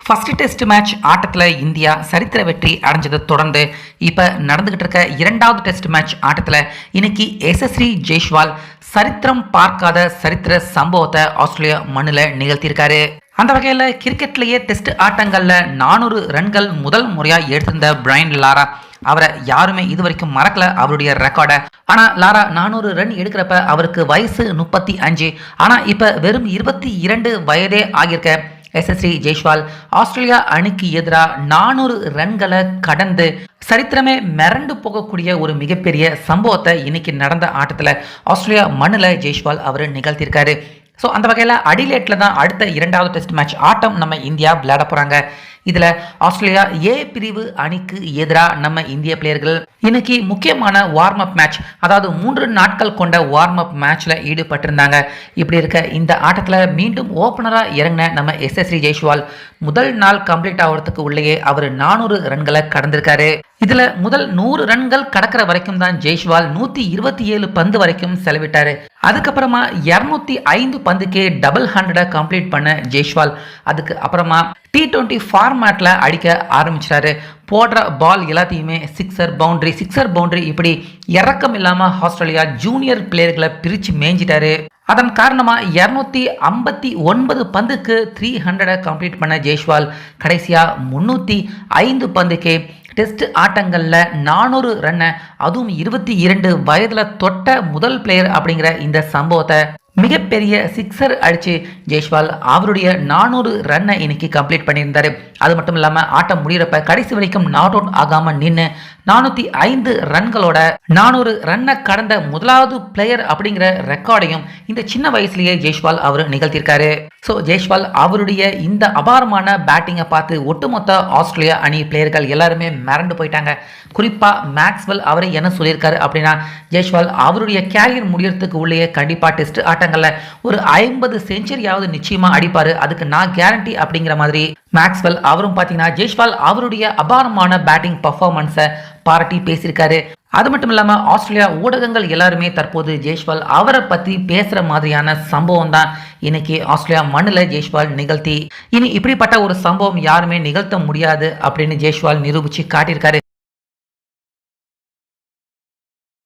First test match ஆட்டத்தில் India சரித்திர வெற்றி அடைஞ்சதை தொடர்ந்து இப்போ நடந்துகிட்டு இருக்க இரண்டாவது டெஸ்ட் மேட்ச் ஆட்டத்தில் இன்னைக்கு யசஸ்வி ஜெய்ஸ்வால் சரித்திரம் பார்க்காத சரித்திர சம்பவத்தை ஆஸ்திரேலியா மண்ணில் நிகழ்த்தியிருக்காரு. அந்த வகையில் கிரிக்கெட்லேயே டெஸ்ட் ஆட்டங்களில் 400 ரன்கள் முதல் முறையாக எடுத்திருந்த பிரையன் லாரா அவரை யாருமே இது வரைக்கும் மறக்கல அவருடைய ரெக்கார்டை. ஆனால் லாரா 400 ரன் எடுக்கிறப்ப அவருக்கு வயசு 35. ஆனால் இப்போ வெறும் 22 வயதே ஆகியிருக்க யசஸ்வி ஜெய்ஸ்வால் ஆஸ்திரேலியா அணிக்கு எதிராக 400 ரன்களை கடந்து சரித்திரமே மிரண்டு போகக்கூடிய ஒரு மிகப்பெரிய சம்பவத்தை இன்னைக்கு நடந்த ஆட்டத்தில் ஆஸ்திரேலியா மண்ணில் ஜெய்ஸ்வால் அவர் நிகழ்த்தியிருக்காரு. ஸோ அந்த வகையில் அடிலேட்டில் தான் அடுத்த இரண்டாவது டெஸ்ட் மேட்ச் ஆட்டம் நம்ம இந்தியா விளையாட போகிறாங்க. இதில் ஆஸ்திரேலியா ஏ பிரிவு அணிக்கு எதிராக நம்ம இந்திய பிளேயர்கள் இன்னைக்கு முக்கியமான வார்ம் அப் மேட்ச், அதாவது 3 நாட்கள் கொண்ட வார்ம் அப் மேட்ச்சில் ஈடுபட்டிருந்தாங்க. இப்படி இருக்க இந்த ஆட்டத்தில் மீண்டும் ஓப்பனராக இறங்கின நம்ம யசஸ்வி ஜெய்ஸ்வால் முதல் நாள் கம்ப்ளீட் ஆகிறதுக்கு உள்ளேயே அவர் 400 ரன்களை கடந்திருக்காரு. இதுல முதல் 100 ரன்கள் கடக்கிற வரைக்கும் தான் ஜெய்ஸ்வால் 127 பந்து வரைக்கும் செலவிட்டாரு. அதுக்கப்புறமா 205 பந்துக்கே டபுள் 100 கம்ப்ளீட் பண்ண ஜெய்ஸ்வால் அதுக்கு அப்புறமா T20 ஃபார்மேட்ல அடிக்க ஆரம்பிச்சாரு. போடுற பால் எல்லாத்தையுமே சிக்ஸர் பவுண்டரி இப்படி இறக்கம் இல்லாம ஆஸ்திரேலியா ஜூனியர் பிளேயர்களை பிரிச்சு மேய்ஞ்சிட்டாரு. அதன் காரணமா 259 பந்துக்கு 300 கம்ப்ளீட் பண்ண ஜெய்ஸ்வால் கடைசியா 305 பந்துக்கே டெஸ்ட் ஆட்டங்களில் 400 ரன்னை, அதுவும் 22 வயதில் தொட்ட முதல் பிளேயர் அப்படிங்கிற இந்த சம்பவத்தை மிகப்பெரிய சிக்ஸர் அடித்து ஜெய்ஸ்வால் அவருடைய 400 ரன்னை இன்னைக்கு கம்ப்ளீட் பண்ணியிருந்தாரு. அது மட்டும் இல்லாமல் ஆட்டம் முடிகிறப்ப கடைசி வரைக்கும் நாட் அவுட் ஆகாமல் நின்று 405 ரன்களோட 400 ரன்னை கடந்த முதலாவது பிளேயர் அப்படிங்கிற ரெக்கார்டையும் இந்த சின்ன வயசுலேயே ஜெய்ஸ்வால் அவர் நிகழ்த்தியிருக்காரு. ஸோ ஜெய்ஸ்வால் அவருடைய இந்த அபாரமான பேட்டிங்கை பார்த்து ஒட்டுமொத்த ஆஸ்திரேலியா அணி பிளேயர்கள் எல்லாருமே மிரண்டு போயிட்டாங்க. குறிப்பாக மேக்ஸ்வெல் அவரை என்ன சொல்லியிருக்காரு அப்படின்னா, ஜெய்ஸ்வால் அவருடைய கேரியர் முடியறதுக்கு உள்ளே கண்டிப்பாக டெஸ்ட் ஆட்டங்களில் ஒரு 50 செஞ்சுரியாவது நிச்சயமாக அடிப்பார், அதுக்கு நான் கேரண்டி அப்படிங்கிற மாதிரி மேக்ஸ்வெல் அவரும் பார்த்தீங்கன்னா ஜெய்ஸ்வால் அவருடைய அபாரமான பேட்டிங் பர்ஃபார்மன்ஸை பாராட்டி பேசியிருக்காரு. அது மட்டும் இல்லாமல் ஆஸ்திரேலியா ஊடகங்கள் எல்லாருமே தற்போது ஜெய்ஸ்வால் அவரை பற்றி பேசுகிற மாதிரியான சம்பவம் தான் இன்னைக்கு ஆஸ்திரேலியா மண்ணில் ஜெய்ஸ்வால் நிகழ்த்தி இனி இப்படிப்பட்ட ஒரு சம்பவம் யாருமே நிகழ்த்த முடியாது அப்படின்னு ஜெய்ஸ்வால் நிரூபித்து காட்டியிருக்காரு.